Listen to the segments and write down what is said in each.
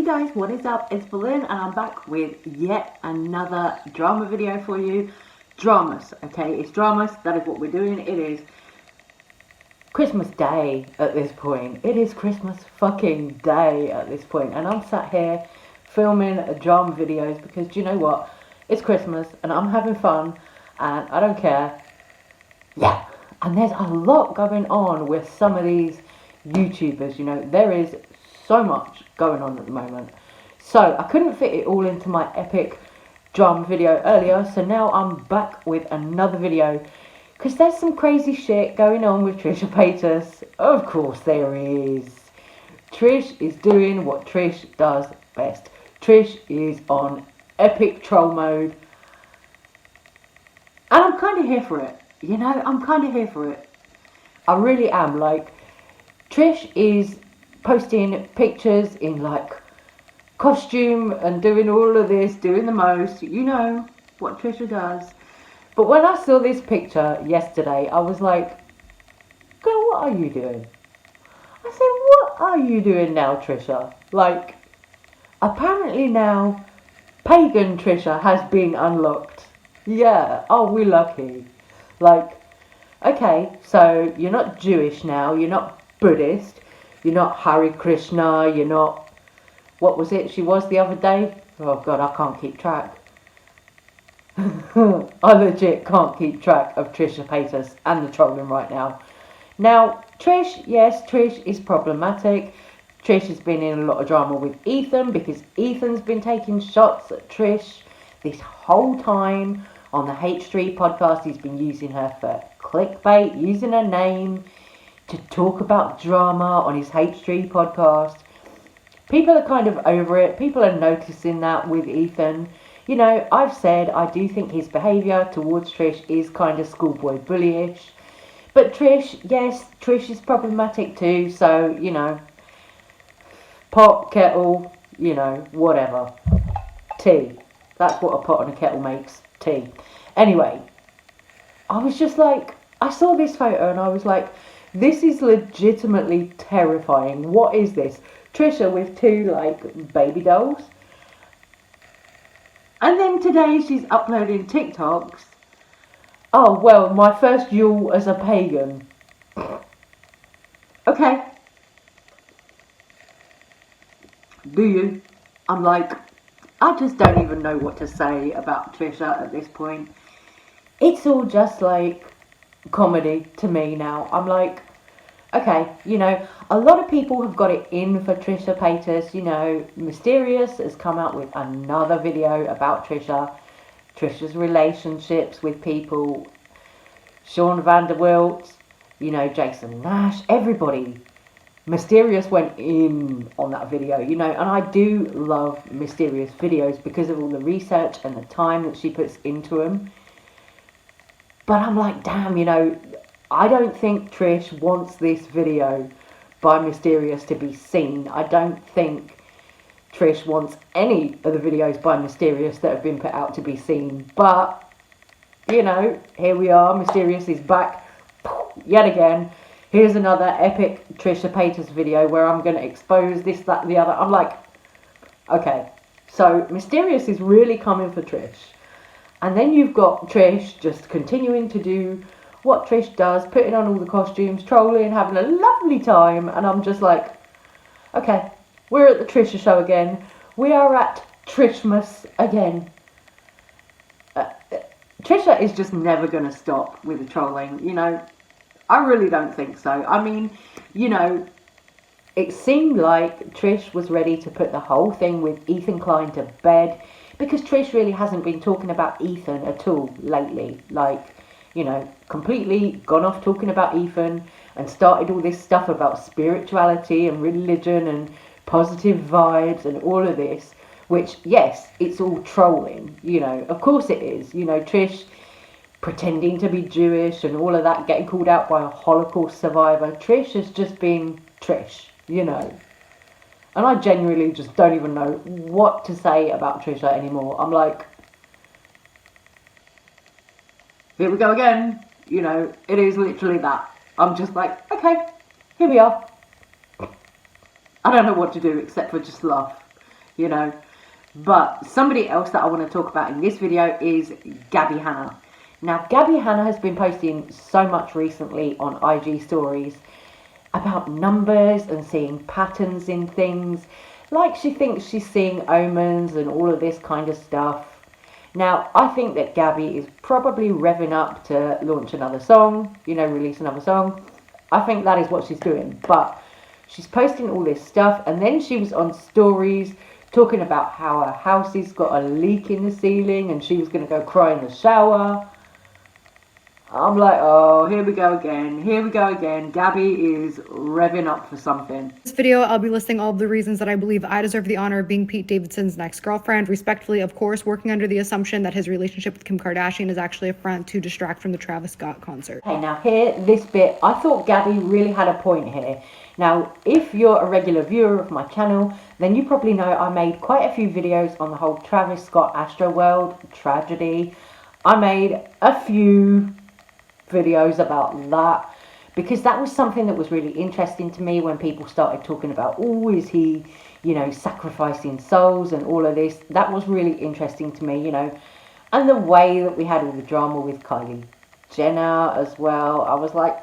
guys, what is up? It's Balloon and I'm back with yet another drama video for you. Dramas, okay? It's dramas. That is what we're doing. It is Christmas Day at this point. It is Christmas fucking Day at this point. And I'm sat here filming drama videos because do you know what? It's Christmas and I'm having fun and I don't care. Yeah. And there's a lot going on with some of these YouTubers, you know. There is so much going on at the moment. So I couldn't fit it all into my epic drama video earlier, so now I'm back with another video because there's some crazy shit going on with Trisha Paytas. Of course there is. Trish is doing what Trish does best. Trish is on epic troll mode and I'm kind of here for it, you know. I'm kind of here for it. I really am. Like, Trish is posting pictures in like costume and doing all of this, doing the most, you know what Trisha does. But when I saw this picture yesterday, I was like, girl, what are you doing? I said, what are you doing now, Trisha? Like, apparently now pagan Trisha has been unlocked. Yeah, oh, we're lucky. Like, okay, so you're not Jewish now, you're not Buddhist, you're not Hare Krishna, you're not, what was it she was the other day? Oh God, I can't keep track. I legit can't keep track of Trisha Paytas and the trolling right now. Now, Trish, yes, Trish is problematic. Trish has been in a lot of drama with Ethan because Ethan's been taking shots at Trish this whole time. On the H3 podcast, he's been using her for clickbait, using her name to talk about drama on his H3 podcast. People are kind of over it. People are noticing that with Ethan. You know, I've said I do think his behaviour towards Trish is kind of schoolboy bullyish. But Trish, yes, Trish is problematic too. So, you know, pot, kettle, you know, whatever. Tea. That's what a pot and a kettle makes. Tea. Anyway, I was just like, I saw this photo and I was like, this is legitimately terrifying. What is this? Trisha with two, like, baby dolls. And then today she's uploading TikToks. Oh, well, my first Yule as a pagan. Okay. Do you? I'm like, I just don't even know what to say about Trisha at this point. It's all just like comedy to me now. I'm like, okay, you know, a lot of people have got it in for Trisha Paytas. You know, Mysterious has come out with another video about Trisha's relationships with people, Sean Vanderwilt, you know, Jason Nash, everybody. Mysterious went in on that video, you know, and I do love Mysterious videos because of all the research and the time that she puts into them. But I'm like, damn, you know, I don't think Trish wants this video by Mysterious to be seen. I don't think Trish wants any of the videos by Mysterious that have been put out to be seen. But, you know, here we are. Mysterious is back yet again. Here's another epic Trisha Paytas video where I'm going to expose this, that, and the other. I'm like, okay, so Mysterious is really coming for Trish. And then you've got Trish just continuing to do what Trish does, putting on all the costumes, trolling, having a lovely time. And I'm just like, okay, we're at the Trisha show again. We are at Trishmas again. Trisha is just never going to stop with the trolling, you know. I really don't think so. I mean, you know, it seemed like Trish was ready to put the whole thing with Ethan Klein to bed because Trish really hasn't been talking about Ethan at all lately. Like, you know, completely gone off talking about Ethan and started all this stuff about spirituality and religion and positive vibes and all of this, which, yes, it's all trolling, you know, of course it is. You know, Trish pretending to be Jewish and all of that, getting called out by a Holocaust survivor. Trish has just been Trish, you know. And I genuinely just don't even know what to say about Trisha anymore. I'm like, here we go again. You know, it is literally that. I'm just like, okay, here we are. I don't know what to do except for just laugh. you know. But somebody else that I want to talk about in this video is Gabby Hannah. Now, Gabby Hannah has been posting so much recently on IG stories about numbers and seeing patterns in things. Like she thinks she's seeing omens and all of this kind of stuff. Now, I think that Gabbie is probably revving up to launch another song, you know, release another song. I think that is what she's doing. But she's posting all this stuff, and then she was on stories talking about how her house has got a leak in the ceiling and she was going to go cry in the shower. I'm like, oh, here we go again. Here we go again. Gabby is revving up for something. In this video, I'll be listing all of the reasons that I believe I deserve the honor of being Pete Davidson's next girlfriend. Respectfully, of course, working under the assumption that his relationship with Kim Kardashian is actually a front to distract from the Travis Scott concert. Okay, now here, this bit, I thought Gabby really had a point here. Now, if you're a regular viewer of my channel, then you probably know I made quite a few videos on the whole Travis Scott Astroworld tragedy. I made a few videos about that because that was something that was really interesting to me when people started talking about, oh, is he, you know, sacrificing souls and all of this. That was really interesting to me, you know. And the way that we had all the drama with Kylie Jenner as well, I was like,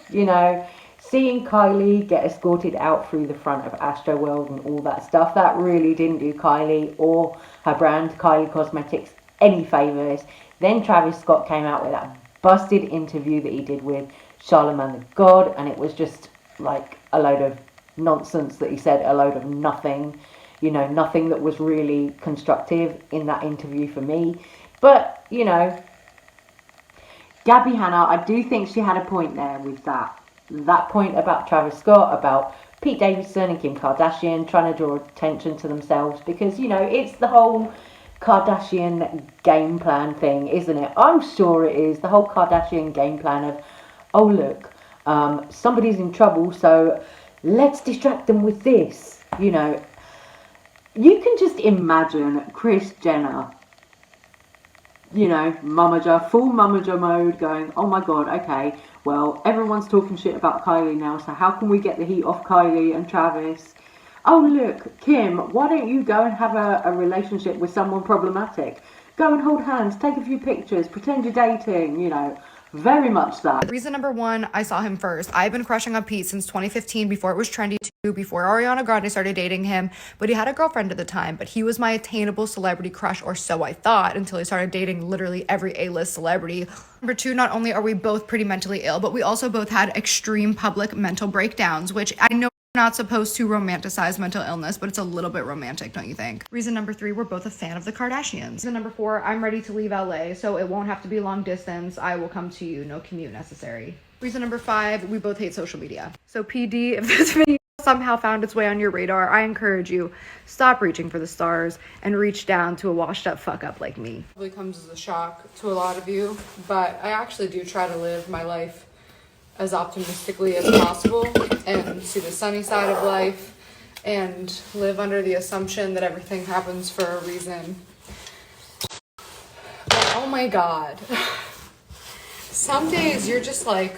you know, seeing Kylie get escorted out through the front of Astroworld and all that stuff, that really didn't do Kylie or her brand, Kylie Cosmetics, any favours. Then Travis Scott came out with that busted interview that he did with Charlamagne the God, and it was just like a load of nonsense that he said, a load of nothing, you know, nothing that was really constructive in that interview for me. But, you know, Gabby Hannah, I do think she had a point there with that point about Travis Scott, about Pete Davidson and Kim Kardashian trying to draw attention to themselves, because, you know, it's the whole Kardashian game plan thing, isn't it? I'm sure it is. The whole Kardashian game plan of, oh look, somebody's in trouble, so let's distract them with this. You know, you can just imagine Kris Jenner, you know, momager, full momager mode, going, oh my god, okay, well, everyone's talking shit about Kylie now, so how can we get the heat off Kylie and Travis? Oh look, Kim, why don't you go and have a relationship with someone problematic? Go and hold hands, take a few pictures, pretend you're dating, you know, very much that. Reason number one, I saw him first. I've been crushing on Pete since 2015, before it was trendy too, before Ariana Grande started dating him, but he had a girlfriend at the time, but he was my attainable celebrity crush, or so I thought, until he started dating literally every A-list celebrity. Number two, not only are we both pretty mentally ill, but we also both had extreme public mental breakdowns, which I know not supposed to romanticize mental illness, but it's a little bit romantic, don't you think? Reason number three, we're both a fan of the Kardashians. Reason number four, I'm ready to leave LA, so it won't have to be long distance. I will come to you, no commute necessary. Reason number five, we both hate social media. So PD, if this video somehow found its way on your radar, I encourage you, stop reaching for the stars and reach down to a washed up fuck up like me. Probably comes as a shock to a lot of you, but I actually do try to live my life as optimistically as possible and see the sunny side of life and live under the assumption that everything happens for a reason. But oh my god, some days you're just like,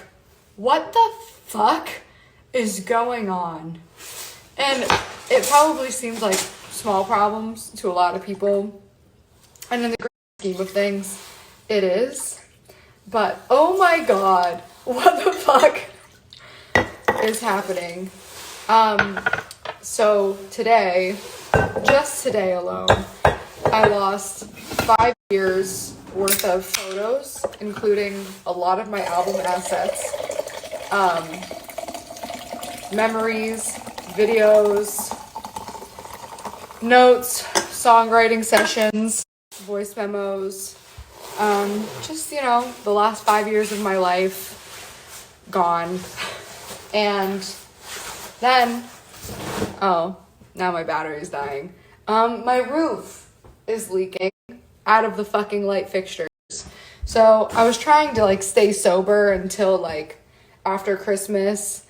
what the fuck is going on? And it probably seems like small problems to a lot of people, and in the grand scheme of things it is, but oh my god, what the fuck is happening? So today, just today alone, I lost 5 years worth of photos, including a lot of my album assets, memories, videos, notes, songwriting sessions, voice memos, just, you know, the last 5 years of my life gone. And then, oh, now my battery's dying. My roof is leaking out of the fucking light fixtures. So I was trying to like stay sober until like after Christmas.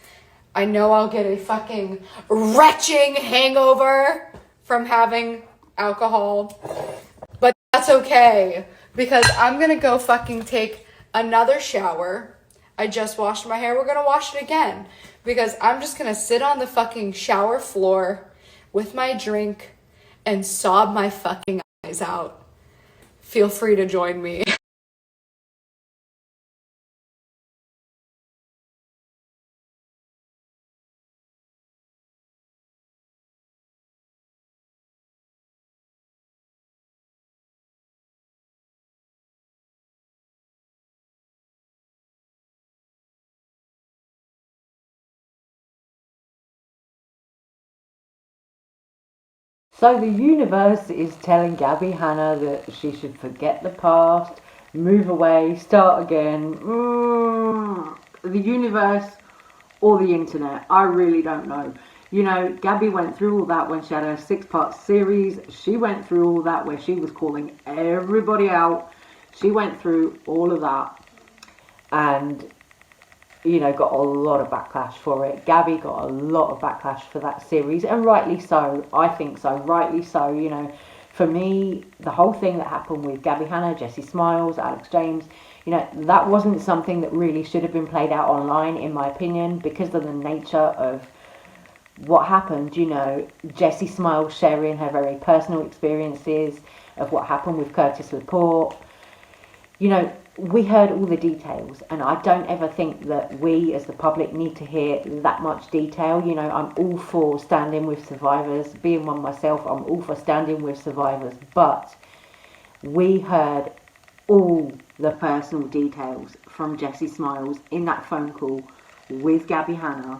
I know I'll get a fucking retching hangover from having alcohol, but that's okay because I'm gonna go fucking take another shower. I just washed my hair. We're gonna wash it again because I'm just gonna sit on the fucking shower floor with my drink and sob my fucking eyes out. Feel free to join me. So the universe is telling Gabby Hannah that she should forget the past, move away, start again. The universe or the internet, I really don't know. You know, Gabby went through all that when she had her 6-part series. She went through all that where she was calling everybody out. She went through all of that and, you know, got a lot of backlash for it. Gabby got a lot of backlash for that series, and rightly so. I think so, rightly so. You know, for me, the whole thing that happened with Gabby Hannah, Jessie Smiles, Alex James, you know, that wasn't something that really should have been played out online, in my opinion, because of the nature of what happened. You know, Jessie Smiles sharing her very personal experiences of what happened with Curtis Laporte. You know, we heard all the details, and I don't ever think that we as the public need to hear that much detail. You know, I'm all for standing with survivors. Being one myself, I'm all for standing with survivors, but we heard all the personal details from Jessie Smiles in that phone call with Gabby Hannah,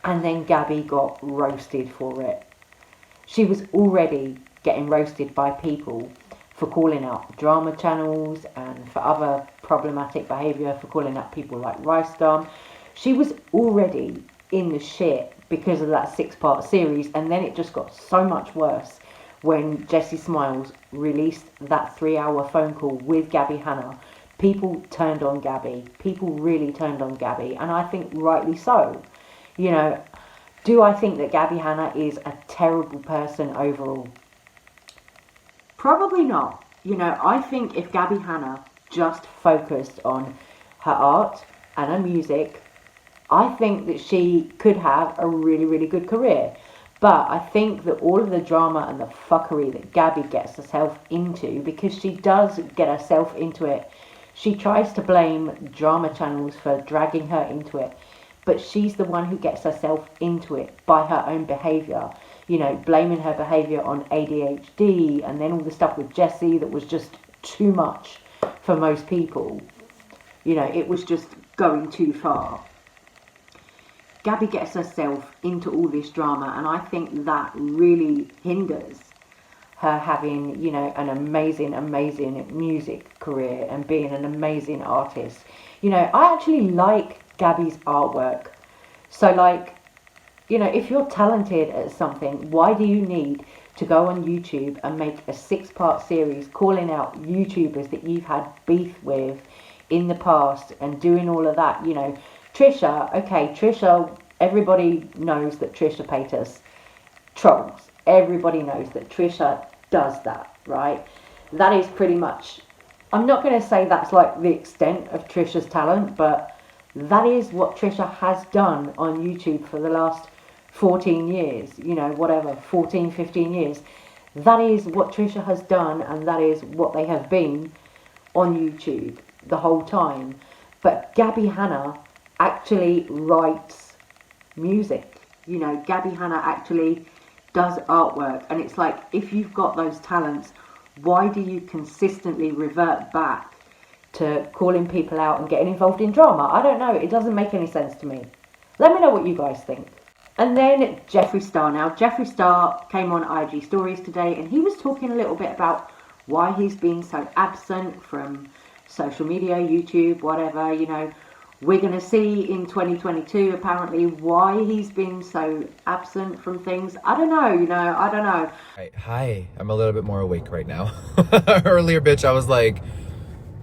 and then Gabby got roasted for it. She was already getting roasted by people for calling out drama channels and for other problematic behaviour, for calling out people like Rice Gum. She was already in the shit because of that 6-part series, and then it just got so much worse when Jessie Smiles released that 3-hour phone call with Gabby Hannah. People turned on Gabby. People really turned on Gabby, and I think rightly so. You know, do I think that Gabby Hannah is a terrible person overall? Probably not. You know, I think if Gabby Hannah just focused on her art and her music, I think that she could have a really, really good career. But I think that all of the drama and the fuckery that Gabby gets herself into, because she does get herself into it, she tries to blame drama channels for dragging her into it, but she's the one who gets herself into it by her own behaviour. You know, blaming her behaviour on ADHD, and then all the stuff with Jessie that was just too much for most people. You know, it was just going too far. Gabby gets herself into all this drama, and I think that really hinders her having, you know, an amazing, amazing music career and being an amazing artist. You know, I actually like Gabby's artwork. So, like, you know, if you're talented at something, why do you need to go on YouTube and make a 6-part series calling out YouTubers that you've had beef with in the past and doing all of that? You know, Trisha, everybody knows that Trisha Paytas trolls. Everybody knows that Trisha does that, right? That is pretty much, I'm not going to say that's like the extent of Trisha's talent, but that is what Trisha has done on YouTube for the last 14 years, you know, whatever, 14, 15 years. That is what Trisha has done, and that is what they have been on YouTube the whole time. But Gabby Hannah actually writes music. You know, Gabby Hannah actually does artwork, and it's like, if you've got those talents, why do you consistently revert back to calling people out and getting involved in drama? I don't know, it doesn't make any sense to me. Let me know what you guys think. And then Jeffree Star. Now, Jeffree Star came on IG Stories today, and he was talking a little bit about why he's been so absent from social media, YouTube, whatever. You know, we're going to see in 2022, apparently, why he's been so absent from things. I don't know, you know, I don't know. Right. Hi, I'm a little bit more awake right now. Earlier, bitch, I was like,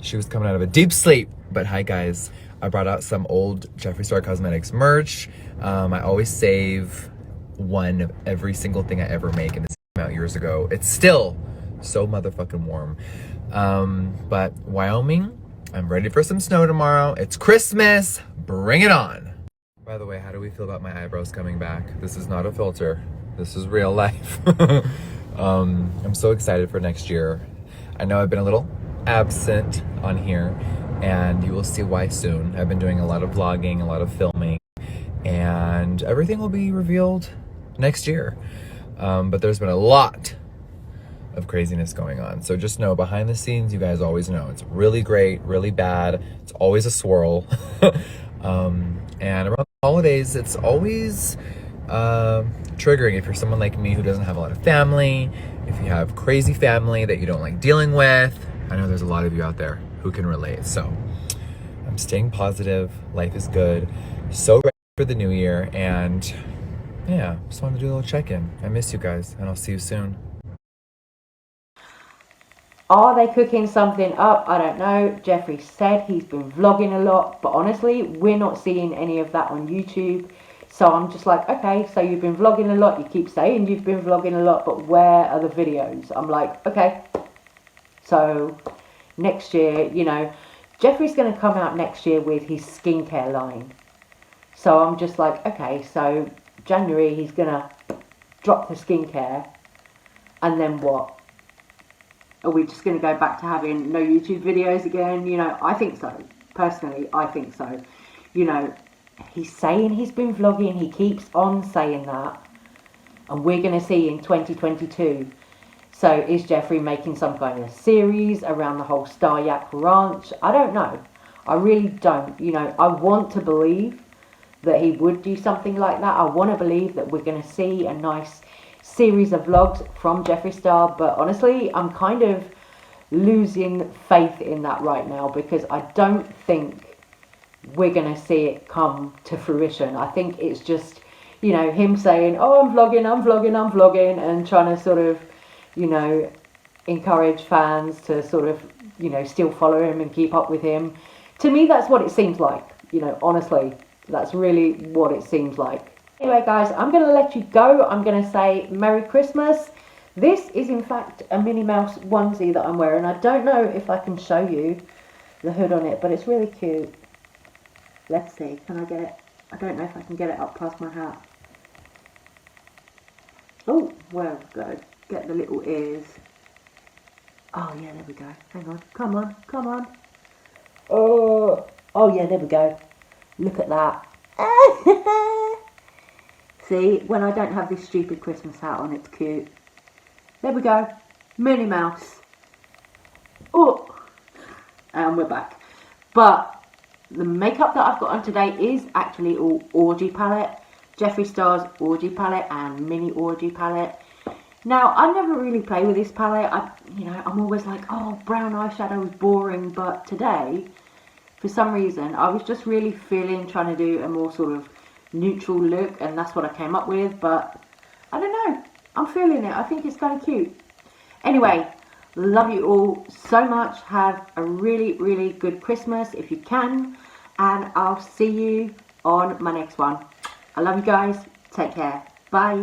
she was coming out of a deep sleep. But hi, guys. I brought out some old Jeffree Star Cosmetics merch. I always save one of every single thing I ever make, and this came out years ago. It's still so motherfucking warm. But Wyoming, I'm ready for some snow tomorrow. It's Christmas. Bring it on. By the way, how do we feel about my eyebrows coming back? This is not a filter. This is real life. I'm so excited for next year. I know I've been a little absent on here, and you will see why soon. I've been doing a lot of vlogging, a lot of filming, and everything will be revealed next year. But there's been a lot of craziness going on. So just know, behind the scenes, you guys always know, it's really great, really bad. It's always a swirl. And around the holidays, it's always triggering if you're someone like me who doesn't have a lot of family, if you have crazy family that you don't like dealing with. I know there's a lot of you out there who can relate. So I'm staying positive. Life is good. So ready for the new year. And yeah, just wanted to do a little check-in. I miss you guys, and I'll see you soon. Are they cooking something up? I don't know. Jeffree said he's been vlogging a lot, but honestly, we're not seeing any of that on YouTube. So I'm just like, okay, so you've been vlogging a lot. You keep saying you've been vlogging a lot, but where are the videos? I'm like, okay. So next year, you know, Jeffree's going to come out next year with his skincare line. So I'm just like, okay, so January he's going to drop the skincare. And then what? Are we just going to go back to having no YouTube videos again? You know, I think so. Personally, I think so. You know, he's saying he's been vlogging. He keeps on saying that. And we're going to see in 2022. So is Jeffree making some kind of series around the whole Star Yak Ranch? I don't know. I really don't. You know, I want to believe that he would do something like that. I want to believe that we're going to see a nice series of vlogs from Jeffree Star, but honestly, I'm kind of losing faith in that right now, because I don't think we're going to see it come to fruition. I think it's just, you know, him saying, oh, I'm vlogging, and trying to sort of, you know, encourage fans to sort of, you know, still follow him and keep up with him. To me, that's what it seems like. You know, honestly, that's really what it seems like. Anyway, guys, I'm going to let you go. I'm going to say Merry Christmas. This is, in fact, a Minnie Mouse onesie that I'm wearing. I don't know if I can show you the hood on it, but it's really cute. Let's see. Can I get it? I don't know if I can get it up past my hat. Oh, well, go. Get the little ears. Oh, yeah, there we go. Hang on. Come on. Come on. Oh, yeah, there we go. Look at that. See, when I don't have this stupid Christmas hat on, it's cute. There we go. Minnie Mouse. Oh, and we're back. But the makeup that I've got on today is actually all Orgy palette. Jeffree Star's Orgy palette and Mini Orgy palette. Now, I never really play with this palette. I'm always like, oh, brown eyeshadow is boring. But today, for some reason, I was just really feeling trying to do a more sort of neutral look, and that's what I came up with. But I don't know, I'm feeling it. I think it's kind of cute. Anyway, love you all so much. Have a really, really good Christmas if you can, and I'll see you on my next one. I love you guys. Take care. Bye.